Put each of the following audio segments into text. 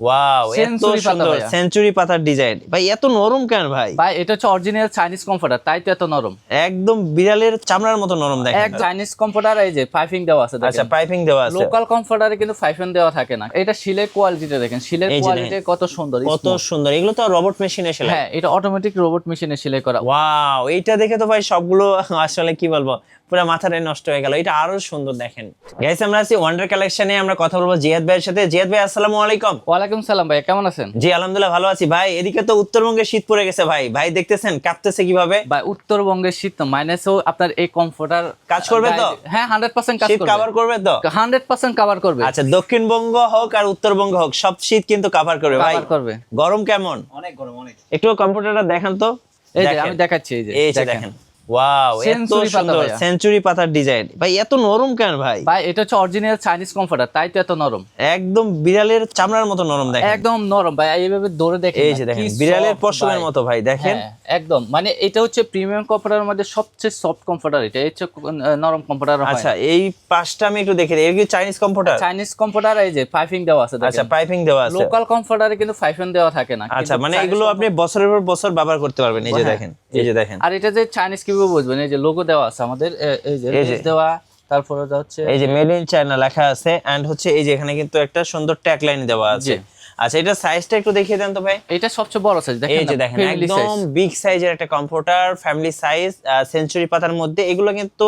Wow, এত সুন্দর century পাতার ডিজাইন ভাই, এত নরম কেন ভাই? ভাই এটা হচ্ছে অরিজিনাল চাইনিজ কমফোর্টার, তাই তো এত নরম, একদম বিড়ালের চামড়ার মতো নরম দেখেন। এক চাইনিজ কমফোর্টার, এই যে পাইপিং দেওয়া আছে দেখেন। আচ্ছা, পাইপিং দেওয়া আছে। লোকাল কমফোর্টারে কিন্তু পাইপিং দেওয়া থাকে না। এটা শিলের কোয়ালিটিটা দেখেন, শিলের কোয়ালিটি কত সুন্দর, কত সুন্দর। এগুলো তো রোবট মেশিনে সেলাই। হ্যাঁ, এটা অটোমেটিক রোবট মেশিনে সেলাই করা। ওয়াও, এইটা দেখে তো ভাই সবগুলো আসলে কি বলবো, পুরো মাথাটাই নষ্ট হয়ে গেল। এটা আরো সুন্দর দেখেন। গাইস, আমরা আছি ওয়ান্ডার কালেকশনে, আমরা কথা বলবো জিয়াদ ভাইয়ের সাথে। জিয়াদ ভাই, আসসালামু আলাইকুম। ওয়ালাইকুম সালাম ভাই, কেমন আছেন? জি আলহামদুলিল্লাহ ভালো আছি ভাই। এদিকে তো উত্তরবঙ্গে শীত পড়ে গেছে ভাই, ভাই দেখতেছেন কাঁপতেছে কিভাবে ভাই। উত্তরবঙ্গের শীত তো মাইনাসও আপনার এই কমফোর্টার কাজ করবে তো? হ্যাঁ, 100% কাজ শীত করবে, কভার করবে তো? 100% কভার করবে। আচ্ছা, দক্ষিণবঙ্গ হোক আর উত্তরবঙ্গ হোক, সব শীত কিন্তু কভার করবে ভাই। কভার করবে। গরম কেমন? অনেক গরম, অনেক। একটু কম্পিউটারটা দেখান তো। এই যে আমি দেখাচ্ছি, এই যে দেখেন। ওয়াও, এত সুন্দর সেঞ্চুরি পাতার ডিজাইন ভাই, এত নরম কেন ভাই? ভাই এটা হচ্ছে অরিজিনাল চাইনিজ কমফোর্টার, তাই তো এত নরম, একদম বিড়ালের চামড়ার মতো নরম দেখেন। একদম নরম ভাই, এইভাবে ধরে দেখেন। এই যে দেখেন, বিড়ালের পশমের মতো ভাই দেখেন। একদম, মানে এটা হচ্ছে প্রিমিয়াম কমফোর্টারের মধ্যে সবচেয়ে সফট কমফোর্টার, এটা হচ্ছে নরম কমফোর্টার। আচ্ছা, এই পাশটা আমি একটু দেখে দিই, এর কি চাইনিজ কমফোর্টার? চাইনিজ কমফোর্টার, এই যে পাইপিং দেওয়া আছে দেখেন। আচ্ছা, পাইপিং দেওয়া আছে। লোকাল কমফোর্টারে কিন্তু পাইপিং দেওয়া থাকে না। আচ্ছা, মানে এগুলো আপনি বছরের পর বছর ব্যবহার করতে পারবেন। এই যে দেখেন, এই যে দেখেন। আর এটা যে চাইনিজ কিভাবে বুঝবেন, এই যে লোগো দেওয়া আছে আমাদের, এই যে দেওয়া, তারপরে হচ্ছে এই যে মেড ইন চায়না লেখা আছে, এন্ড হচ্ছে এই যে এখানে কিন্তু একটা সুন্দর ট্যাগ লাইন দেওয়া আছে। আচ্ছা, এটা সাইজটা একটু দেখিয়ে দেন তো ভাই। এটা সবচেয়ে বড় সাইজ দেখেন, এই যে দেখেন, একদম বিগ সাইজের একটা কমফোর্টার, ফ্যামিলি সাইজ, সেঞ্চুরি পাতার মধ্যে। এগুলো কিন্তু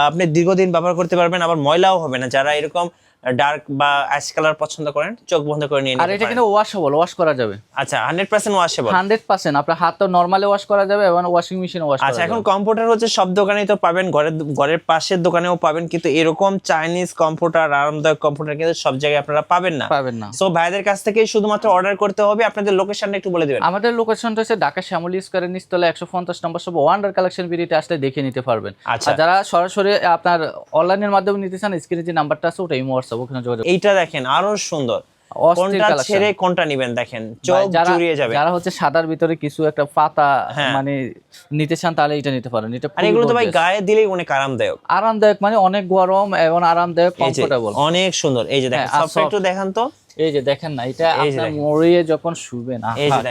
আপনি দীর্ঘদিন ব্যবহার করতে পারবেন, আবার ময়লাও হবে না। যারা এরকম ডার্ক বা অ্যাশ কালার পছন্দ করেন, চোখ বন্ধ করে নিয়ে নিতে পারেন। আর এটা পারেন। কিন্তু ওয়াশেবল, ওয়াশ করা যাবে। আচ্ছা, 100% ওয়াশেবল। 100% আপনার হাত তো নরমালি ওয়াশ করা যাবে এবং ওয়াশিং মেশিনে ওয়াশ করা যাবে। আচ্ছা, এখন কমফোর্টার হচ্ছে সব দোকানেই তো পাবেন, ঘরের পাশের দোকানেও পাবেন, কিন্তু এরকম চাইনিজ কমফোর্টার, আরামদায়ক কমফোর্টার কিন্তু সব জায়গায় আপনারা পাবেন না। সো ভাইদের কাছ থেকেই শুধুমাত্র অর্ডার করতে হবে। আপনাদের লোকেশনটা একটু বলে দিবেন। আমাদের লোকেশনটা হচ্ছে ঢাকা শ্যামলী স্কয়ারের নিচতলা 150 নম্বর সব ওয়ান্ডার কালেকশন ভিডিওতে আসলে দেখে নিতে পারবেন। আর যারা সরাসরি আপনার অনলাইনের মাধ্যমে নিতে চান, স্ক্রিনে যে নাম্বারটা আছে ওটা ইমো হোয়াটসঅ্যাপ, ওখানে যোগাযোগ। এইটা দেখেন, আরো সুন্দর। কোনটা ছেড়ে কোনটা নেবেন দেখেন, চোখ জুড়িয়ে যাবে। যারা হচ্ছে সাদার ভিতরে কিছু একটা পাতা মানে নিতে চান, তাহলে এটা নিতে পারেন। এটা আর এগুলো তো ভাই গায়ে দিলেই অনেক আরামদায়ক। আরামদায়ক মানে অনেক গরম এবং আরামদায়ক, কমফোর্টেবল, অনেক সুন্দর। এই যে দেখেন, সফট একটু দেখান তো। এই যে দেখেন না, এটা আপনার মরিয়ে যখন শুবেন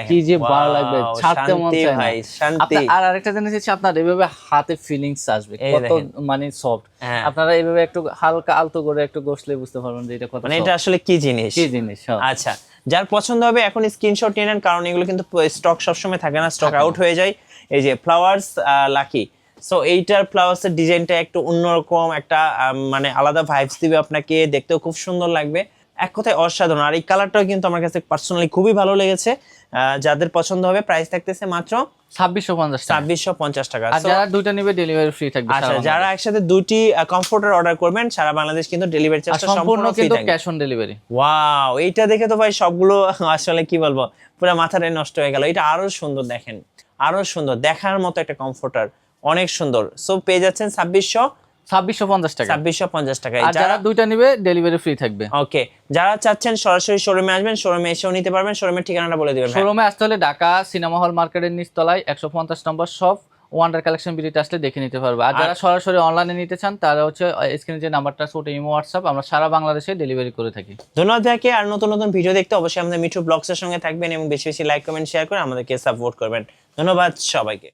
কি যে ভালো লাগবে, ছাড়তে মন চায় না। শান্তি। আর আরেকটা জিনিস হচ্ছে আপনার এইভাবে হাতে ফিলিংস আসবে, কত মানে সফট। আপনারা এইভাবে একটু হালকা আলতো করে একটু ঘষলে বুঝতে পারবেন যে এটা কত, মানে এটা আসলে কি জিনিস। আচ্ছা, যার পছন্দ হবে এখন স্ক্রিনশট নিয়ে নেন, কারণ এগুলো কিন্তু স্টক সবসময় থাকে না, স্টক আউট হয়ে যায়। এই যে ফ্লাওয়ার্স লাকি, সো এইটার ফ্লাওয়ার্সের ডিজাইনটা একটু অন্যরকম, একটা মানে আলাদা ভাইবস দিবে আপনাকে, দেখতেও খুব সুন্দর লাগবে। এক কথায় অসাধারণ। আর এই কালারটাও কিন্তু আমার কাছে পার্সোনালি খুবই ভালো লেগেছে। যাদের পছন্দ হবে, প্রাইস থাকতেছে মাত্র 2650 টাকা। আর যারা দুইটা নেবে ডেলিভারি ফ্রি থাকবে। আচ্ছা, যারা একসাথে দুটি কমফোর্টার অর্ডার করবেন, সারা বাংলাদেশ কিন্তু ডেলিভারি চার্জটা সম্পূর্ণ ফ্রি থাকবে, ক্যাশ অন ডেলিভারি। ওয়াও, এইটা দেখে তো ভাই সবগুলো আসলে কি বলবো, পুরো মাথাটাই নষ্ট হয়ে গেল। এটা আরো সুন্দর দেখেন, আরো সুন্দর দেখার মতো একটা কমফোর্টার, অনেক সুন্দর। সো পেয়ে যাচ্ছেন 2650 টাকা। 2650 টাকায়। আর যারা দুইটা নেবে ডেলিভারি ফ্রি থাকবে। ওকে, যারা চাচ্ছেন সরাসরি শোরুমে আসবেন, শোরুমে এসেও নিতে পারবেন। শোরুমের ঠিকানাটা বলে দিবেন। শোরুমে আসতে হলে ঢাকা সিনেমা হল মার্কেটের নিচতলায় 150 নম্বর শপ ওয়ান্ডার কালেকশন ভিডিওতে আসলে দেখে নিতে পারবে। আর যারা সরাসরি অনলাইনে নিতে চান, তারা হচ্ছে স্ক্রিনে যে নাম্বারটা আছে ওটা ইমো হোয়াটসঅ্যাপ, আমরা সারা বাংলাদেশে ডেলিভারি করে থাকি। ধন্যবাদ ভাইকে। আর নতুন নতুন ভিডিও দেখতে অবশ্যই আমাদের মিঠু ব্লগসের সঙ্গে থাকবেন এবং বেশি বেশি লাইক কমেন্ট শেয়ার করে আমাদেরকে সাপোর্ট করবেন। ধন্যবাদ সবাইকে।